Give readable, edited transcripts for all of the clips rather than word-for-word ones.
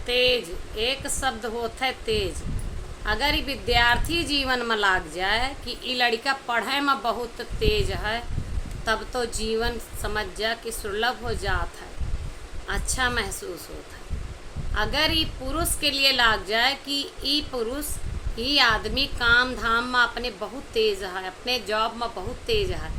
तेज एक शब्द होता है तेज। अगर ई विद्यार्थी जीवन में लाग जाए कि ई लड़का पढ़े में बहुत तेज है, तब तो जीवन समझ जा कि सुलभ हो जात है, अच्छा महसूस होता है। अगर ई पुरुष के लिए लाग जाए कि ई पुरुष ही आदमी काम धाम में अपने बहुत तेज है, अपने जॉब में बहुत तेज है,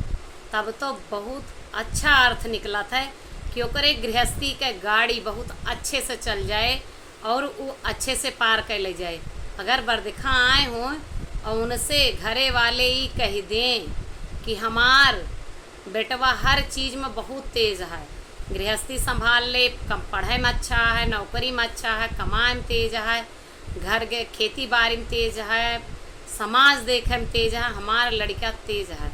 तब तो बहुत अच्छा अर्थ निकलत है कि ओकरे गृहस्थी के गाड़ी बहुत अच्छे से चल जाए और वो अच्छे से पार कर ले जाए। अगर बरदिखा आए हों और उनसे घरे वाले ही कह दें कि हमार बेटवा हर चीज़ में बहुत तेज है, गृहस्थी संभाल ले, कम पढ़ाई में अच्छा है, नौकरी में अच्छा है, कमाए में तेज है, घर के खेती बाड़ी में तेज है, समाज देखे में तेज है, हमारा लड़का तेज है।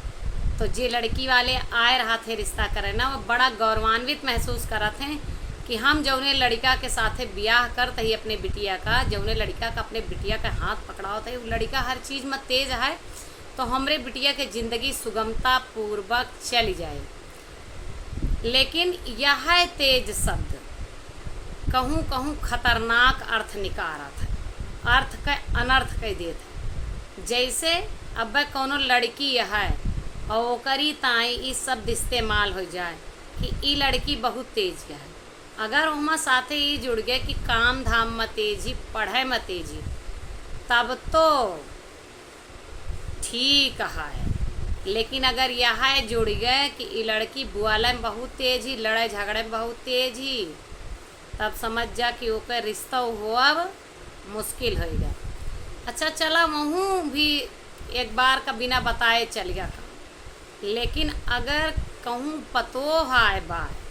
तो जे लड़की वाले आए रहा थे रिश्ता करे ना, वो बड़ा गौरवान्वित महसूस करत हैं कि हम जौने लड़का के साथे ब्याह करते ही अपने बिटिया का, जौने लड़का का अपने बिटिया का हाथ पकड़ाओ थे, वो लड़का हर चीज़ में तेज है, तो हमरे बिटिया के ज़िंदगी सुगमता पूर्वक चली जाए। लेकिन यह तेज शब्द कहूँ कहूँ खतरनाक अर्थ निकारत है, अर्थ का अनर्थ कह देत है। जैसे अब कोनो लड़की है और ओकरी ताई ई शब्द इस्तेमाल हो जाए कि ई लड़की बहुत तेज है, अगर उमा साथे ही जुड़ गए कि काम धाम में तेजी, पढ़ाई में तेजी, तब तो ठीक है। लेकिन अगर यह जुड़ गए कि ये लड़की बुआला में बहुत तेज ही, लड़ाई झगड़े में बहुत तेज ही, तब समझ जा कि ओकर रिश्ता हो अब मुश्किल हो गया। अच्छा चला वहूँ भी एक बार का बिना बताए चल गया काम। लेकिन अगर कहूँ पतो है बात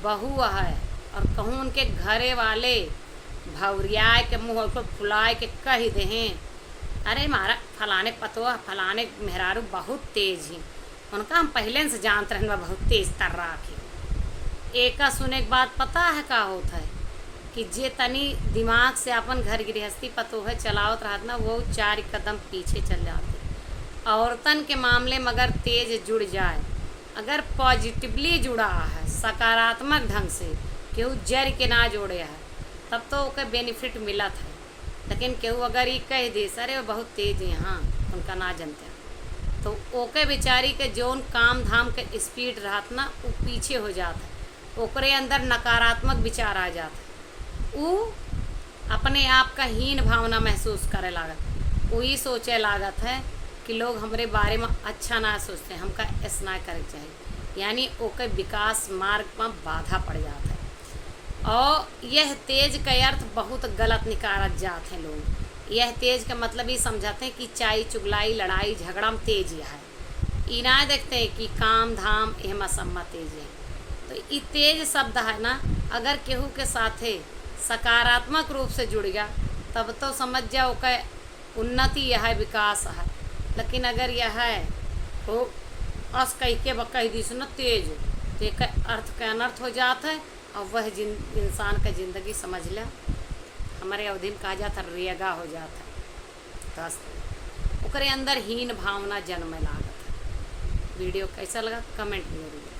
बहू है और कहूँ उनके घरे वाले भवरियाए के मुँह को फुलाए के कह दें, अरे मारा फलाने पतो फलाने मेहरारू बहुत तेज ही, उनका हम पहले से जानते रहे बहुत तेज तर्रा के। एक सुने के बाद पता है का होता है कि जे तनी दिमाग से अपन घर गृहस्थी पतो है चलावत रहत ना, वो 4 कदम पीछे चल जाते। औरतन के मामले में अगर तेज जुड़ जाए, अगर पॉजिटिवली जुड़ा है, सकारात्मक ढंग से, केहू जर के ना जोड़े है, तब तो ओके बेनिफिट मिलत है। लेकिन केहू अगर ये कह दे अरे वो बहुत तेज है, हाँ उनका ना जानते हैं, तो ओके बेचारी के जौन काम धाम के स्पीड रहत ना, वो पीछे हो जाता है, ओकरे अंदर नकारात्मक विचार आ जाता है, वो अपने आप का हीन भावना महसूस करे लागत, वही सोचे लागत है कि लोग हमारे बारे में अच्छा ना सोचते हैं, हमका ऐसा ना करे चाहिए, यानी ओके विकास मार्ग में बाधा पड़ जाता है। और यह तेज का अर्थ बहुत गलत निकारत जाते हैं लोग। यह तेज का मतलब ही समझाते हैं कि चाई चुगलाई लड़ाई झगड़ा में तेज है, ई ना देखते हैं कि काम धाम एहमा सम्मा तेज है। तो ये तेज शब्द है ना, अगर केहू के साथे सकारात्मक रूप से जुड़ गया, तब तो समझ जाओ कि उन्नति यह है, विकास है। लेकिन अगर यह है तो अस कह के कह दी सुन तेज, तो एक अर्थ का अनर्थ हो जाता है, और वह इंसान का ज़िंदगी समझ लिया हमारे अवधि में कहा जाता रेगा हो जाता है, तो ओकरे अंदर हीन भावना जन्म लागत है। वीडियो कैसा लगा कमेंट में जरूर।